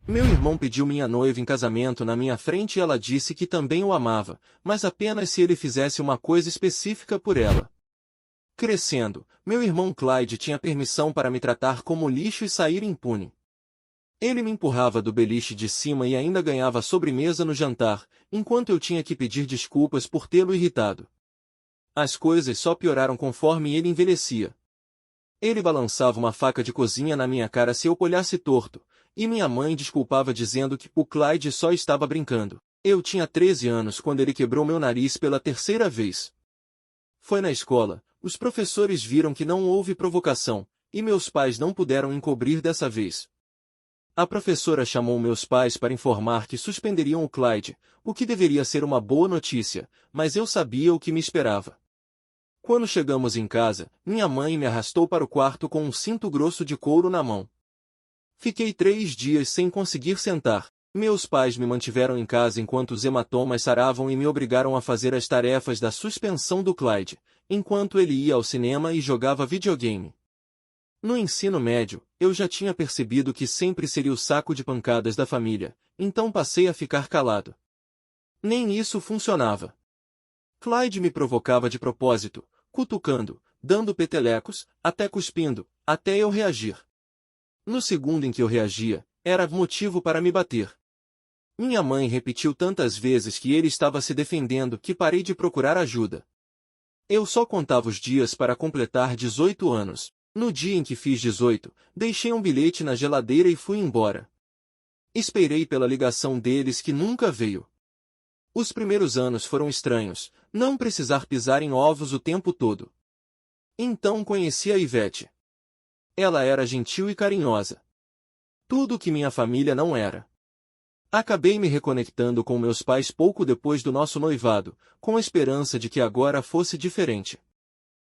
Meu irmão pediu minha noiva em casamento na minha frente e ela disse que também o amava, mas apenas se ele fizesse uma coisa específica por ela. Crescendo, meu irmão Clyde tinha permissão para me tratar como lixo e sair impune. Ele me empurrava do beliche de cima e ainda ganhava sobremesa no jantar, enquanto eu tinha que pedir desculpas por tê-lo irritado. As coisas só pioraram conforme ele envelhecia. Ele balançava uma faca de cozinha na minha cara se eu olhasse torto, e minha mãe desculpava dizendo que o Clyde só estava brincando. Eu tinha 13 anos quando ele quebrou meu nariz pela terceira vez. Foi na escola, os professores viram que não houve provocação, e meus pais não puderam encobrir dessa vez. A professora chamou meus pais para informar que suspenderiam o Clyde, o que deveria ser uma boa notícia, mas eu sabia o que me esperava. Quando chegamos em casa, minha mãe me arrastou para o quarto com um cinto grosso de couro na mão. Fiquei 3 dias sem conseguir sentar. Meus pais me mantiveram em casa enquanto os hematomas saravam e me obrigaram a fazer as tarefas da suspensão do Clyde, enquanto ele ia ao cinema e jogava videogame. No ensino médio, eu já tinha percebido que sempre seria o saco de pancadas da família, então passei a ficar calado. Nem isso funcionava. Clyde me provocava de propósito, cutucando, dando petelecos, até cuspindo, até eu reagir. No segundo em que eu reagia, era motivo para me bater. Minha mãe repetiu tantas vezes que ele estava se defendendo que parei de procurar ajuda. Eu só contava os dias para completar 18 anos. No dia em que fiz 18, deixei um bilhete na geladeira e fui embora. Esperei pela ligação deles que nunca veio. Os primeiros anos foram estranhos, não precisar pisar em ovos o tempo todo. Então conheci a Ivete. Ela era gentil e carinhosa. Tudo o que minha família não era. Acabei me reconectando com meus pais pouco depois do nosso noivado, com a esperança de que agora fosse diferente.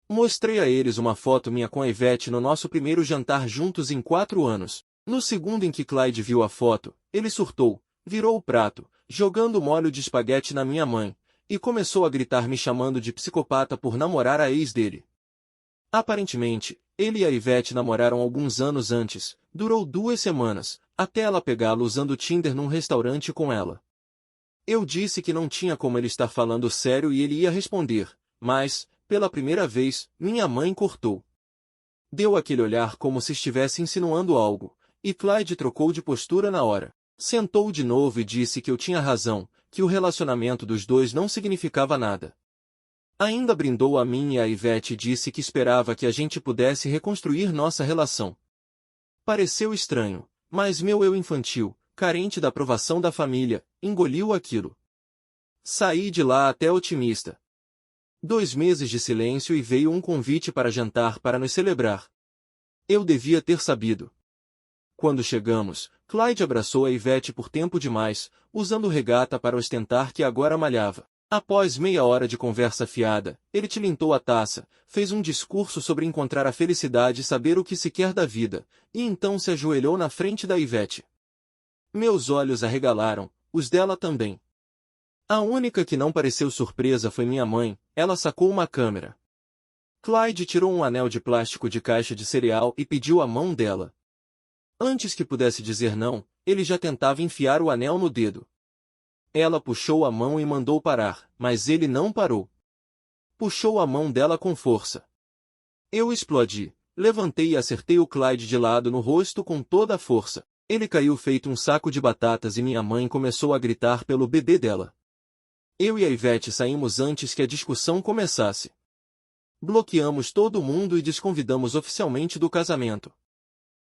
Mostrei a eles uma foto minha com a Ivete no nosso primeiro jantar juntos em 4 anos. No segundo em que Clyde viu a foto, ele surtou, virou o prato, jogando molho de espaguete na minha mãe, e começou a gritar me chamando de psicopata por namorar a ex dele. Aparentemente, ele e a Ivete namoraram alguns anos antes, durou 2 semanas, até ela pegá-lo usando Tinder num restaurante com ela. Eu disse que não tinha como ele estar falando sério e ele ia responder, mas, pela primeira vez, minha mãe cortou. Deu aquele olhar como se estivesse insinuando algo, e Clyde trocou de postura na hora. Sentou de novo e disse que eu tinha razão, que o relacionamento dos dois não significava nada. Ainda brindou a mim e a Ivete e disse que esperava que a gente pudesse reconstruir nossa relação. Pareceu estranho, mas meu eu infantil, carente da aprovação da família, engoliu aquilo. Saí de lá até otimista. 2 meses de silêncio e veio um convite para jantar para nos celebrar. Eu devia ter sabido. Quando chegamos, Clyde abraçou a Ivete por tempo demais, usando regata para ostentar que agora malhava. Após meia hora de conversa fiada, ele tilintou a taça, fez um discurso sobre encontrar a felicidade e saber o que se quer da vida, e então se ajoelhou na frente da Ivete. Meus olhos arregalaram, os dela também. A única que não pareceu surpresa foi minha mãe, ela sacou uma câmera. Clyde tirou um anel de plástico de caixa de cereal e pediu a mão dela. Antes que pudesse dizer não, ele já tentava enfiar o anel no dedo. Ela puxou a mão e mandou parar, mas ele não parou. Puxou a mão dela com força. Eu explodi, levantei e acertei o Clyde de lado no rosto com toda a força. Ele caiu feito um saco de batatas e minha mãe começou a gritar pelo bebê dela. Eu e a Ivete saímos antes que a discussão começasse. Bloqueamos todo mundo e desconvidamos oficialmente do casamento.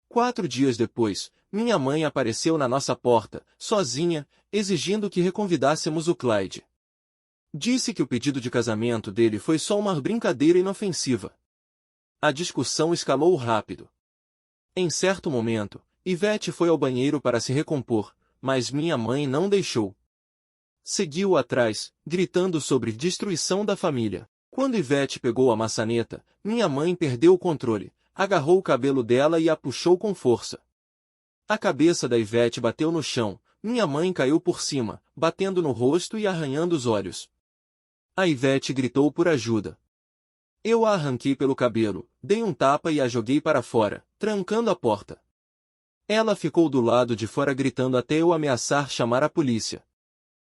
4 dias depois, minha mãe apareceu na nossa porta, sozinha, exigindo que reconvidássemos o Clyde. Disse que o pedido de casamento dele foi só uma brincadeira inofensiva. A discussão escalou rápido. Em certo momento, Ivete foi ao banheiro para se recompor, mas minha mãe não deixou. Seguiu atrás, gritando sobre destruição da família. Quando Ivete pegou a maçaneta, minha mãe perdeu o controle, agarrou o cabelo dela e a puxou com força. A cabeça da Ivete bateu no chão, minha mãe caiu por cima, batendo no rosto e arranhando os olhos. A Ivete gritou por ajuda. Eu a arranquei pelo cabelo, dei um tapa e a joguei para fora, trancando a porta. Ela ficou do lado de fora gritando até eu ameaçar chamar a polícia.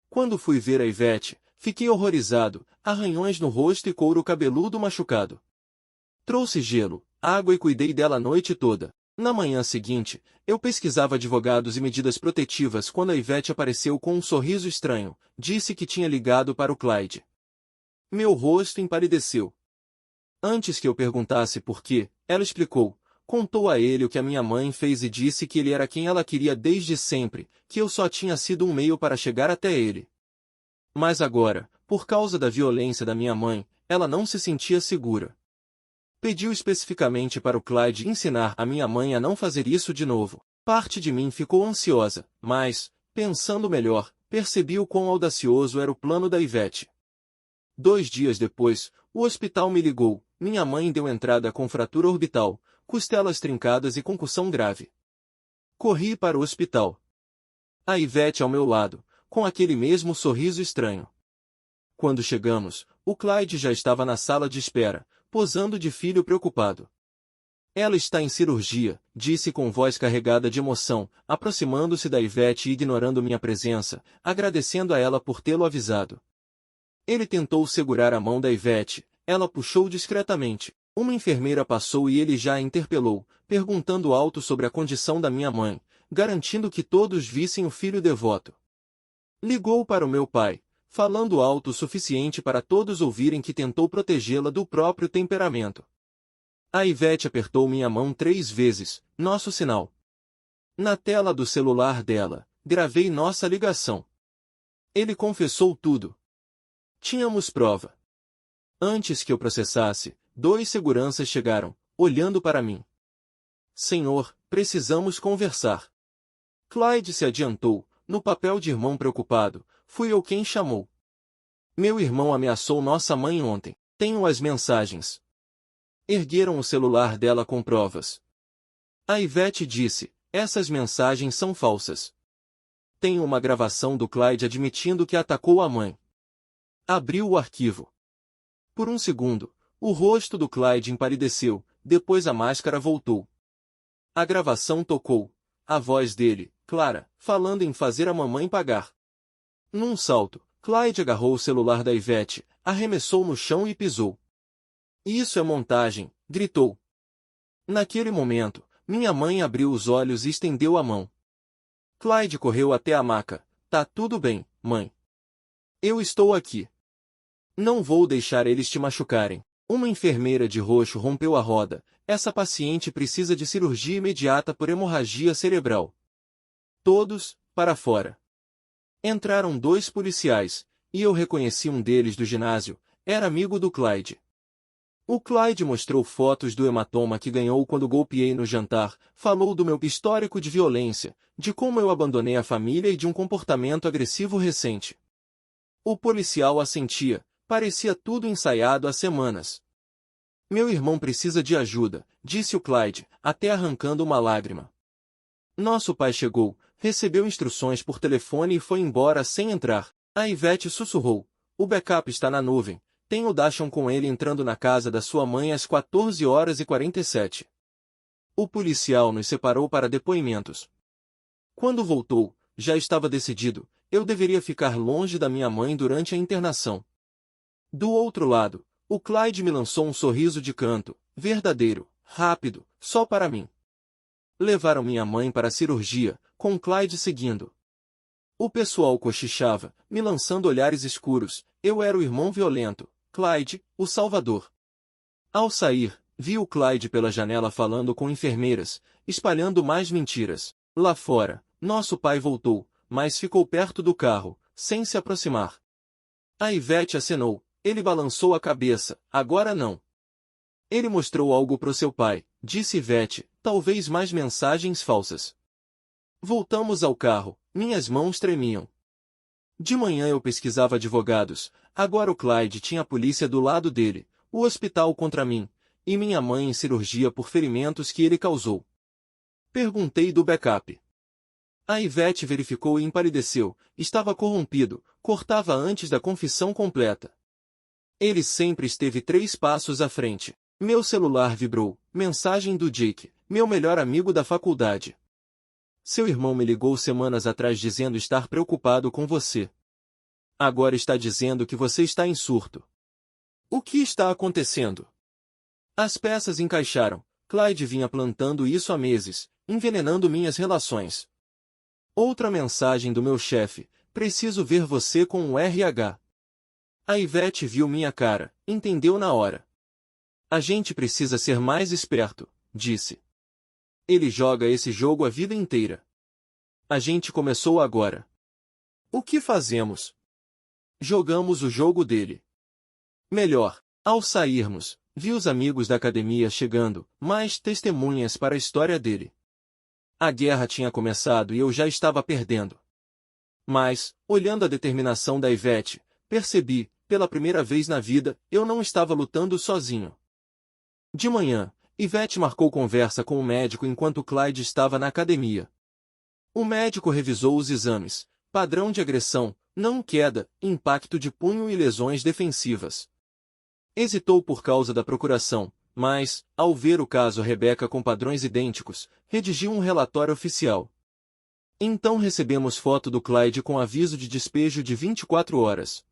Quando fui ver a Ivete, fiquei horrorizado, arranhões no rosto e couro cabeludo machucado. Trouxe gelo, água e cuidei dela a noite toda. Na manhã seguinte, eu pesquisava advogados e medidas protetivas quando a Ivete apareceu com um sorriso estranho, disse que tinha ligado para o Clyde. Meu rosto empalideceu. Antes que eu perguntasse por quê, ela explicou, contou a ele o que a minha mãe fez e disse que ele era quem ela queria desde sempre, que eu só tinha sido um meio para chegar até ele. Mas agora, por causa da violência da minha mãe, ela não se sentia segura. Pediu especificamente para o Clyde ensinar a minha mãe a não fazer isso de novo. Parte de mim ficou ansiosa, mas, pensando melhor, percebi o quão audacioso era o plano da Ivete. 2 dias depois, o hospital me ligou. Minha mãe deu entrada com fratura orbital, costelas trincadas e concussão grave. Corri para o hospital. A Ivete ao meu lado, com aquele mesmo sorriso estranho. Quando chegamos, o Clyde já estava na sala de espera, posando de filho preocupado. Ela está em cirurgia, disse com voz carregada de emoção, aproximando-se da Ivete e ignorando minha presença, agradecendo a ela por tê-lo avisado. Ele tentou segurar a mão da Ivete, ela puxou discretamente. Uma enfermeira passou e ele já a interpelou, perguntando alto sobre a condição da minha mãe, garantindo que todos vissem o filho devoto. Ligou para o meu pai, falando alto o suficiente para todos ouvirem que tentou protegê-la do próprio temperamento. A Ivete apertou minha mão 3 vezes, nosso sinal. Na tela do celular dela, gravei nossa ligação. Ele confessou tudo. Tínhamos prova. Antes que eu processasse, 2 seguranças chegaram, olhando para mim. Senhor, precisamos conversar. Clyde se adiantou, no papel de irmão preocupado, fui eu quem chamou. Meu irmão ameaçou nossa mãe ontem. Tenho as mensagens. Ergueram o celular dela com provas. A Ivete disse, essas mensagens são falsas. Tenho uma gravação do Clyde admitindo que atacou a mãe. Abriu o arquivo. Por um segundo, o rosto do Clyde empalideceu, depois a máscara voltou. A gravação tocou. A voz dele, clara, falando em fazer a mamãe pagar. Num salto, Clyde agarrou o celular da Ivete, arremessou no chão e pisou. Isso é montagem, gritou. Naquele momento, minha mãe abriu os olhos e estendeu a mão. Clyde correu até a maca. Tá tudo bem, mãe. Eu estou aqui. Não vou deixar eles te machucarem. Uma enfermeira de roxo rompeu a roda. Essa paciente precisa de cirurgia imediata por hemorragia cerebral. Todos, para fora. Entraram 2 policiais, e eu reconheci um deles do ginásio, era amigo do Clyde. O Clyde mostrou fotos do hematoma que ganhou quando golpeei no jantar, falou do meu histórico de violência, de como eu abandonei a família e de um comportamento agressivo recente. O policial assentia, parecia tudo ensaiado há semanas. Meu irmão precisa de ajuda, disse o Clyde, até arrancando uma lágrima. Nosso pai chegou, recebeu instruções por telefone e foi embora sem entrar. A Ivete sussurrou, o backup está na nuvem, tem o Dachshund com ele entrando na casa da sua mãe às 14h47. O policial nos separou para depoimentos. Quando voltou, já estava decidido, eu deveria ficar longe da minha mãe durante a internação. Do outro lado, o Clyde me lançou um sorriso de canto, verdadeiro, rápido, só para mim. Levaram minha mãe para a cirurgia, com Clyde seguindo. O pessoal cochichava, me lançando olhares escuros, eu era o irmão violento, Clyde, o salvador. Ao sair, vi o Clyde pela janela falando com enfermeiras, espalhando mais mentiras. Lá fora, nosso pai voltou, mas ficou perto do carro, sem se aproximar. A Ivete acenou. Ele balançou a cabeça, agora não. Ele mostrou algo pro seu pai, disse Ivete, talvez mais mensagens falsas. Voltamos ao carro, minhas mãos tremiam. De manhã eu pesquisava advogados, agora o Clyde tinha a polícia do lado dele, o hospital contra mim, e minha mãe em cirurgia por ferimentos que ele causou. Perguntei do backup. A Ivete verificou e empalideceu, estava corrompido, cortava antes da confissão completa. Ele sempre esteve 3 passos à frente. Meu celular vibrou, mensagem do Jake, meu melhor amigo da faculdade. Seu irmão me ligou semanas atrás dizendo estar preocupado com você. Agora está dizendo que você está em surto. O que está acontecendo? As peças encaixaram. Clyde vinha plantando isso há meses, envenenando minhas relações. Outra mensagem do meu chefe: preciso ver você com o RH. A Ivete viu minha cara, entendeu na hora. A gente precisa ser mais esperto, disse. Ele joga esse jogo a vida inteira. A gente começou agora. O que fazemos? Jogamos o jogo dele. Melhor, ao sairmos, vi os amigos da academia chegando, mais testemunhas para a história dele. A guerra tinha começado e eu já estava perdendo. Mas, olhando a determinação da Ivete, percebi, pela primeira vez na vida, eu não estava lutando sozinho. De manhã, Ivete marcou conversa com o médico enquanto Clyde estava na academia. O médico revisou os exames: padrão de agressão, não queda, impacto de punho e lesões defensivas. Hesitou por causa da procuração, mas, ao ver o caso Rebeca com padrões idênticos, redigiu um relatório oficial. Então recebemos foto do Clyde com aviso de despejo de 24 horas.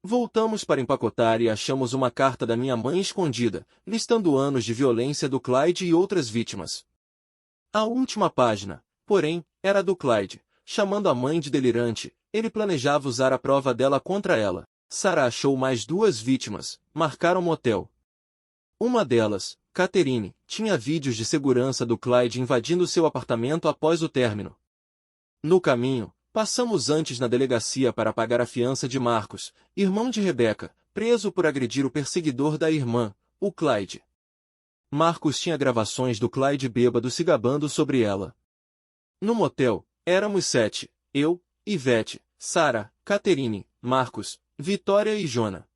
Voltamos para empacotar e achamos uma carta da minha mãe escondida, listando anos de violência do Clyde e outras vítimas. A última página, porém, era do Clyde, chamando a mãe de delirante. Ele planejava usar a prova dela contra ela. Sarah achou mais 2 vítimas, marcaram motel. Uma delas, Catherine, tinha vídeos de segurança do Clyde invadindo seu apartamento após o término. No caminho, passamos antes na delegacia para pagar a fiança de Marcos, irmão de Rebeca, preso por agredir o perseguidor da irmã, o Clyde. Marcos tinha gravações do Clyde bêbado se gabando sobre ela. No motel, éramos 7, eu, Ivete, Sarah, Catherine, Marcos, Vitória e Jona.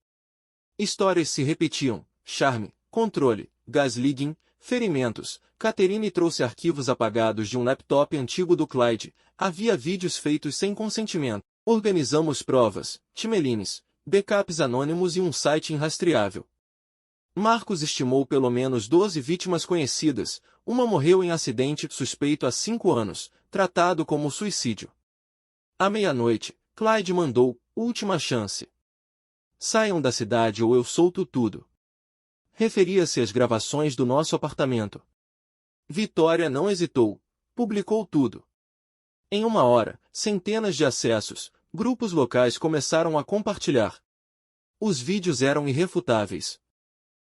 Histórias se repetiam: charme, controle, gaslighting, ferimentos. Catherine trouxe arquivos apagados de um laptop antigo do Clyde. Havia vídeos feitos sem consentimento. Organizamos provas, timelines, backups anônimos e um site irrastreável. Marcos estimou pelo menos 12 vítimas conhecidas. Uma morreu em acidente suspeito há 5 anos, tratado como suicídio. À meia-noite, Clyde mandou: última chance. Saiam da cidade ou eu solto tudo. Referia-se às gravações do nosso apartamento. Vitória não hesitou. Publicou tudo. Em 1 hora, centenas de acessos, grupos locais começaram a compartilhar. Os vídeos eram irrefutáveis.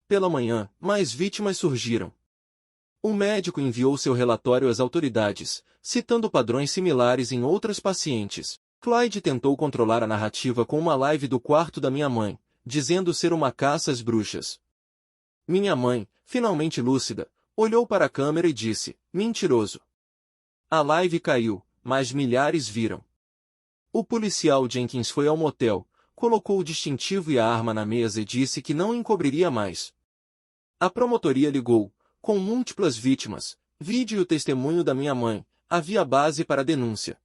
Pela manhã, mais vítimas surgiram. O médico enviou seu relatório às autoridades, citando padrões similares em outras pacientes. Clyde tentou controlar a narrativa com uma live do quarto da minha mãe, dizendo ser uma caça às bruxas. Minha mãe, finalmente lúcida, olhou para a câmera e disse: mentiroso. A live caiu, mas milhares viram. O policial Jenkins foi ao motel, colocou o distintivo e a arma na mesa e disse que não encobriria mais. A promotoria ligou, com múltiplas vítimas, vídeo e o testemunho da minha mãe. Havia base para a denúncia.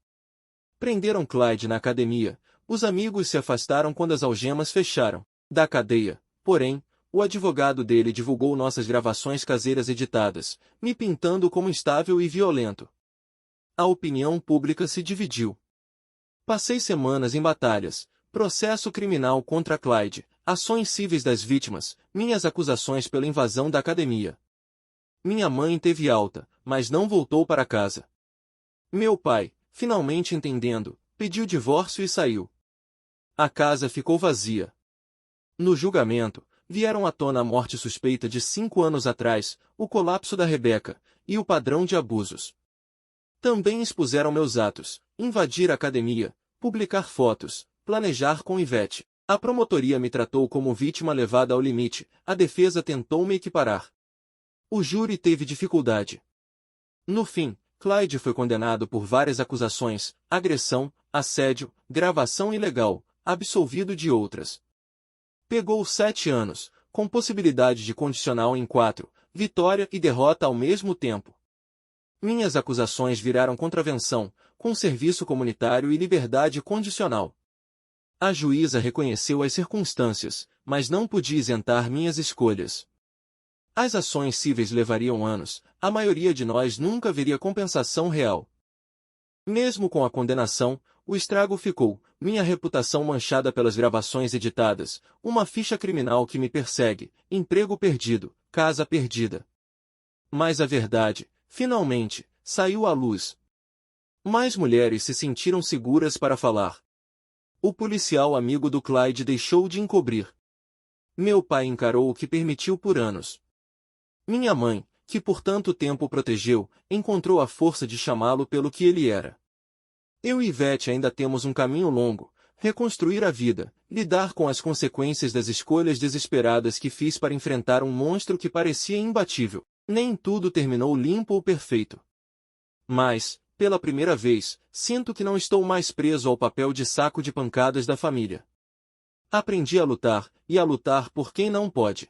Prenderam Clyde na academia. Os amigos se afastaram quando as algemas fecharam. Da cadeia, porém, o advogado dele divulgou nossas gravações caseiras editadas, me pintando como instável e violento. A opinião pública se dividiu. Passei semanas em batalhas, processo criminal contra Clyde, ações cíveis das vítimas, minhas acusações pela invasão da academia. Minha mãe teve alta, mas não voltou para casa. Meu pai, finalmente entendendo, pediu divórcio e saiu. A casa ficou vazia. No julgamento, vieram à tona a morte suspeita de 5 anos atrás, o colapso da Rebeca, e o padrão de abusos. Também expuseram meus atos: invadir a academia, publicar fotos, planejar com Ivete. A promotoria me tratou como vítima levada ao limite, a defesa tentou me equiparar. O júri teve dificuldade. No fim, Clyde foi condenado por várias acusações: agressão, assédio, gravação ilegal, absolvido de outras. Pegou 7 anos, com possibilidade de condicional em 4, vitória e derrota ao mesmo tempo. Minhas acusações viraram contravenção, com serviço comunitário e liberdade condicional. A juíza reconheceu as circunstâncias, mas não podia isentar minhas escolhas. As ações cíveis levariam anos, a maioria de nós nunca veria compensação real. Mesmo com a condenação, o estrago ficou, minha reputação manchada pelas gravações editadas, uma ficha criminal que me persegue, emprego perdido, casa perdida. Mas a verdade, finalmente, saiu à luz. Mais mulheres se sentiram seguras para falar. O policial amigo do Clyde deixou de encobrir. Meu pai encarou o que permitiu por anos. Minha mãe, que por tanto tempo o protegeu, encontrou a força de chamá-lo pelo que ele era. Eu e Ivete ainda temos um caminho longo, reconstruir a vida, lidar com as consequências das escolhas desesperadas que fiz para enfrentar um monstro que parecia imbatível. Nem tudo terminou limpo ou perfeito. Mas, pela primeira vez, sinto que não estou mais preso ao papel de saco de pancadas da família. Aprendi a lutar, e a lutar por quem não pode.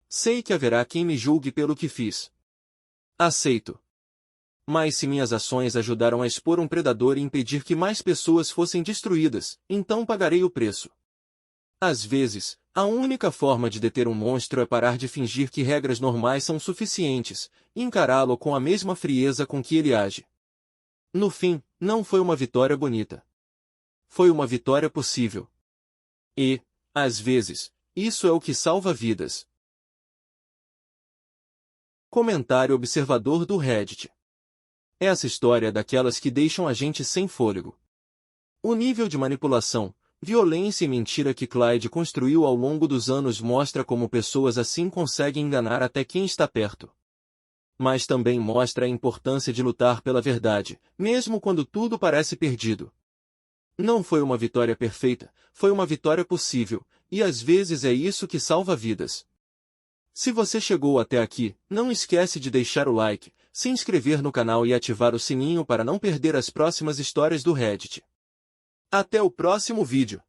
Sei que haverá quem me julgue pelo que fiz. Aceito. Mas se minhas ações ajudaram a expor um predador e impedir que mais pessoas fossem destruídas, então pagarei o preço. Às vezes, a única forma de deter um monstro é parar de fingir que regras normais são suficientes, e encará-lo com a mesma frieza com que ele age. No fim, não foi uma vitória bonita. Foi uma vitória possível. E, às vezes, isso é o que salva vidas. Comentário observador do Reddit. Essa história é daquelas que deixam a gente sem fôlego. O nível de manipulação, violência e mentira que Clyde construiu ao longo dos anos mostra como pessoas assim conseguem enganar até quem está perto. Mas também mostra a importância de lutar pela verdade, mesmo quando tudo parece perdido. Não foi uma vitória perfeita, foi uma vitória possível, e às vezes é isso que salva vidas. Se você chegou até aqui, não esquece de deixar o like, se inscrever no canal e ativar o sininho para não perder as próximas histórias do Reddit. Até o próximo vídeo!